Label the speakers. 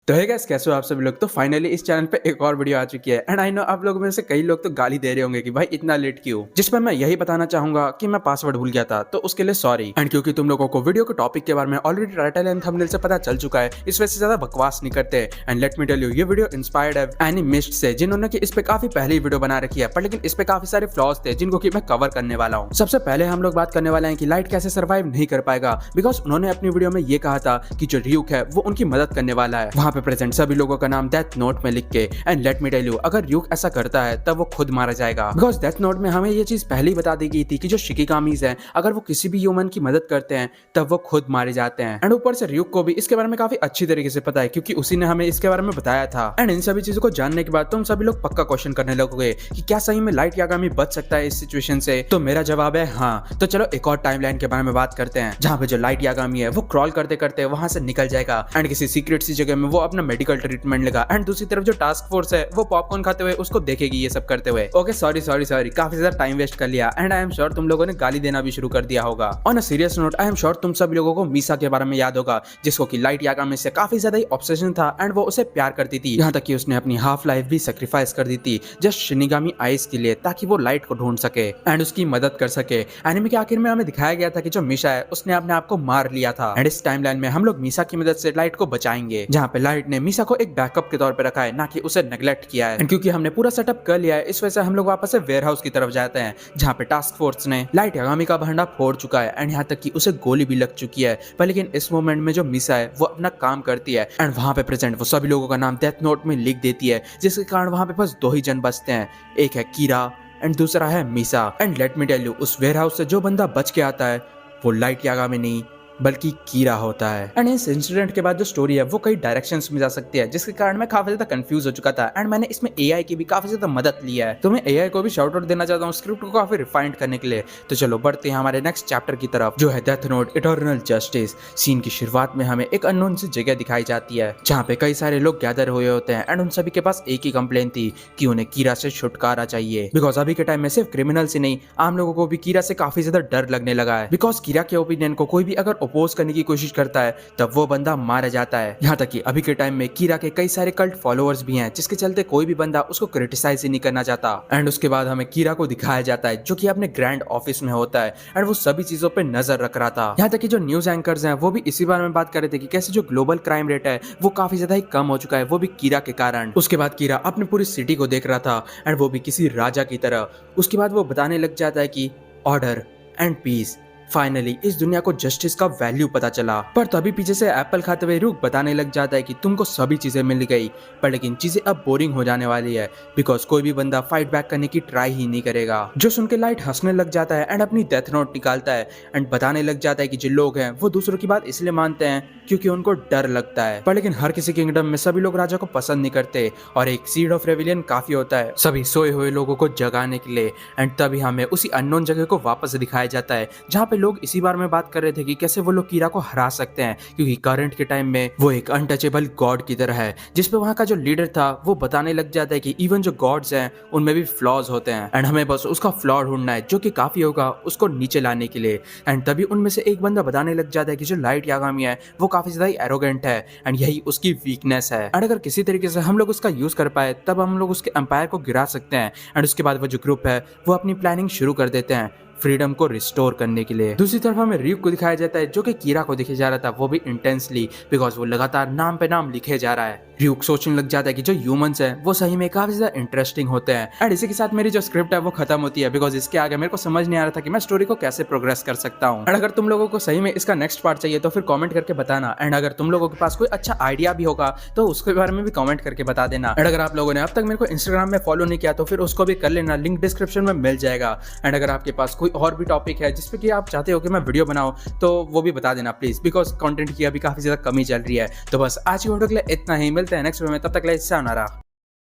Speaker 1: तो है गाइस, कैसे हो आप सभी लोग। तो फाइनली इस चैनल पे एक और वीडियो आ चुकी है एंड आई नो आप लोगों में से कई लोग तो गाली दे रहे होंगे कि भाई इतना लेट क्यों, जिसमें मैं यही बताना चाहूंगा कि मैं पासवर्ड भूल गया था, तो उसके लिए सॉरी। एंड क्योंकि तुम लोगों को वीडियो के टॉपिक के बारे में ऑलरेडी टाइटल एंड थंबनेल से पता चल चुका है, इस वजह से ज्यादा बकवास नहीं करते। And let me tell you, ये वीडियो इंस्पायर्ड है एनिमिस्ट से, जिन्होंने कि इस पे काफी पहले ही वीडियो बना रखी है, पर लेकिन इस पे काफी सारे फ्लॉज थे जिनको कि मैं कवर करने वाला हूँ। सबसे पहले हम लोग बात करने वाले हैं कि लाइट कैसे सर्वाइव नहीं कर पाएगा, बिकॉज उन्होंने अपनी वीडियो में ये कहा था कि जो र्यूक है वो उनकी मदद करने वाला है, वहां पे प्रेजेंट सभी लोगों का नाम डेथ नोट में लिख के। And let me tell you, अगर र्यूक ऐसा करता है तब वो खुद मारा जाएगा, बिकॉज डेथ नोट में हमें ये चीज पहले ही बता दी गई थी कि जो शिकिगामीज हैं अगर वो किसी भी ह्यूमन की मदद करते हैं तब वो खुद मारे जाते हैं। एंड ऊपर से र्यूक को भी इसके बारे में काफी अच्छी तरीके से पता है, क्योंकि उसी ने हमें इसके बारे में बताया था। एंड इन सभी चीजों को जानने के बाद तुम सभी लोग पक्का क्वेश्चन करने लगोगे कि क्या सही में लाइट यागामी बच सकता है इस सिचुएशन से। तो मेरा जवाब है हाँ। तो चलो एक और टाइमलाइन के बारे में बात करते हैं, जहाँ पे जो लाइट यागामी है वो क्रॉल करते करते वहां से निकल जाएगा एंड किसी सीक्रेट सी जगह में वो अपना मेडिकल ट्रीटमेंट लेगा। एंड दूसरी तरफ जो टास्क फोर्स है वो पॉपकॉर्न खाते हुए उसको देखेगी ये सब करते हुए। ओके सॉरी काफी ज्यादा टाइम वेस्ट कर लिया एंड आई एम श्योर तुम लोगों ने गाली देना भी शुरू कर दिया होगा। On a serious note, I am sure तुम सभी लोगों को मीसा के बारे में याद होगा, जिसको कि लाइट यागामी से काफी ज्यादा ही ऑब्सेशन था एंड वो उसे प्यार करती थी, यहाँ तक कि उसने अपनी हाफ लाइफ भी सेक्रीफाइस कर दी थी जस्ट शिनिगामी आइस के लिए, ताकि वो लाइट को ढूंढ सके एंड उसकी मदद कर सके। एनिमे के आखिर में हमें दिखाया गया था कि जो मीसा है उसने अपने आप को मार लिया था एंड इस टाइमलाइन में हम लोग मीसा की मदद से लाइट को बचाएंगे, जहाँ पे लाइट ने मीसा को एक बैकअप के तौर पे रखा है, ना कि उसे नेग्लेक्ट किया है। एंड क्योंकि हमने पूरा सेटअप कर लिया है, इस वजह से हम लोग वापस से वेयर हाउस की तरफ जाते हैं, जहाँ पे टास्क फोर्स ने लाइट यागामी का भंडा फोड़ चुका है एंड यहाँ तक कि उसे गोली भी लग चुकी है। पर लेकिन इस मोमेंट में जो मीसा है वो अपना काम करती है एंड वहाँ पे प्रेजेंट वो सभी लोगों का नाम डेथ नोट में लिख देती है, जिसके कारण वहाँ पे बस दो ही जन बचते हैं, एक है कीरा एंड दूसरा है Misa. And let me tell you, उस वेयर हाउस से जो बंदा बच के आता है वो लाइट यागामी नहीं बल्कि कीरा होता है। एंड इस इंसिडेंट के बाद जो स्टोरी है वो कई डायरेक्शंस में जा सकती है, जिसके कारण मैं काफी ज्यादा कंफ्यूज हो चुका था एंड मैंने इसमें एआई की भी काफी ज्यादा मदद ली है। तो मैं एआई को भी शाउट आउट देना चाहता हूँ स्क्रिप्ट को काफी रिफाइंड करने के लिए। तो चलो बढ़ते हैं हमारे नेक्स्ट चैप्टर की तरफ, जो है death note eternal justice. Scene की शुरुआत में हमें एक अननोन सी जगह दिखाई जाती है, जहाँ पे कई सारे लोग गैदर हुए होते हैं एंड उन सभी के पास एक ही कंप्लेन थी कि उन्हें कीरा से छुटकारा चाहिए, बिकॉज अभी के टाइम में सिर्फ क्रिमिनल्स ही नहीं, आम लोगों को भी कीरा से काफी ज्यादा डर लगने लगा है, बिकॉज कीरा के ओपिनियन को कोई भी अगर अपोज करने की कोशिश करता है तब वो बंदा मारा जाता है। यहाँ तक कि अभी के टाइम में कीरा के कई सारे कल्ट फॉलोअर्स भी हैं, जिसके चलते कोई भी बंदा उसको क्रिटिसाइज ही नहीं करना चाहता। एंड उसके बाद हमें कीरा को दिखाया जाता है जो कि अपने ग्रैंड ऑफिस में होता है एंड वो सभी चीजों पे नजर रख रहा था। यहाँ तक कि जो न्यूज एंकर्स हैं वो भी इसी बारे में बात कर रहे थे कि कैसे जो ग्लोबल क्राइम रेट है वो काफी ज्यादा ही कम हो चुका है, वो भी कीरा के कारण। उसके बाद कीरा अपनी पूरी सिटी को देख रहा था एंड वो भी किसी राजा की तरह। उसके बाद वो बताने लग जाता है कि ऑर्डर एंड पीस, फाइनली इस दुनिया को जस्टिस का वैल्यू पता चला। पर तभी पीछे से एप्पल खाते हुए रूक बताने लग जाता है कि तुमको सभी चीजें मिल गई, पर लेकिन चीजें अब बोरिंग हो जाने वाली है, बिकॉज कोई भी बंदा फाइट बैक करने की ट्राई ही नहीं करेगा। जो सुन के लाइट हंसने लग जाता है एंड अपनी डेथ नोट निकालता है एंड बताने लग जाता है कि जो लोग हैं वो दूसरों की बात इसलिए मानते हैं क्योंकि उनको डर लगता है, पर लेकिन हर किसी किंगडम में सभी लोग राजा को पसंद नहीं करते और एक सीड ऑफ रेविलियन काफी होता है सभी सोए हुए लोगों को जगाने के लिए। एंड तभी हमें उसी अननोन जगह को वापस दिखाया जाता है, जहाँ पे लोग इसी बार में बात कर रहे थे कि कैसे वो लोग कीरा को हरा सकते हैं, क्योंकि करंट के टाइम में वो एक अनटचेबल गॉड की तरह है, जिसपे वहाँ का जो लीडर था वो बताने लग जाता है कि इवन जो गॉड्स हैं उनमें भी फ्लॉज होते हैं एंड हमें बस उसका फ्लॉ ढूंढना है, जो कि काफी होगा उसको नीचे लाने के लिए। एंड तभी उनमें से एक बंदा बताने लग जाता है कि जो लाइट यागामी है वो काफी ज्यादा एरोगेंट है एंड यही उसकी वीकनेस है एंड अगर किसी तरीके से हम लोग उसका यूज कर पाए तब हम लोग उसके एम्पायर को गिरा सकते हैं। एंड उसके बाद वो जो ग्रुप है वो अपनी प्लानिंग शुरू कर देते हैं फ्रीडम को रिस्टोर करने के लिए। दूसरी तरफ हमें र्यूक को दिखाया जाता है जो कि कीरा को दिखे जा रहा था, वो भी इंटेंसली, बिकॉज वो लगातार नाम पे नाम लिखे जा रहा है। र्यूक सोचने लग जाता है कि जो ह्यूमंस हैं वो सही में काफी ज्यादा इंटरेस्टिंग होते हैं। एंड इसी के साथ मेरी जो स्क्रिप्ट है वो खत्म होती है, बिकॉज इसके आगे मेरे को समझ नहीं आ रहा था कि मैं स्टोरी को कैसे प्रोग्रेस कर सकता हूँ। एंड अगर तुम लोगों को सही में इसका नेक्स्ट पार्ट चाहिए तो फिर कमेंट करके बताना, एंड अगर तुम लोगों के पास कोई अच्छा आइडिया भी होगा तो उसके बारे में भी कमेंट करके बता देना। एंड अगर आप लोगों ने अब तक मेरे को इंस्टाग्राम में फॉलो नहीं किया तो फिर उसको भी कर लेना, लिंक डिस्क्रिप्शन में मिल जाएगा। एंड अगर आपके पास कोई और भी टॉपिक है जिसपे कि आप चाहते हो कि मैं वीडियो बनाऊं तो वो भी बता देना प्लीज, बिकॉज कंटेंट की अभी काफी ज्यादा कमी चल रही है। तो बस आज की वीडियो के लिए इतना ही, मिलते हैं नेक्स्ट वीडियो में, तब तक के लिए सायोनारा।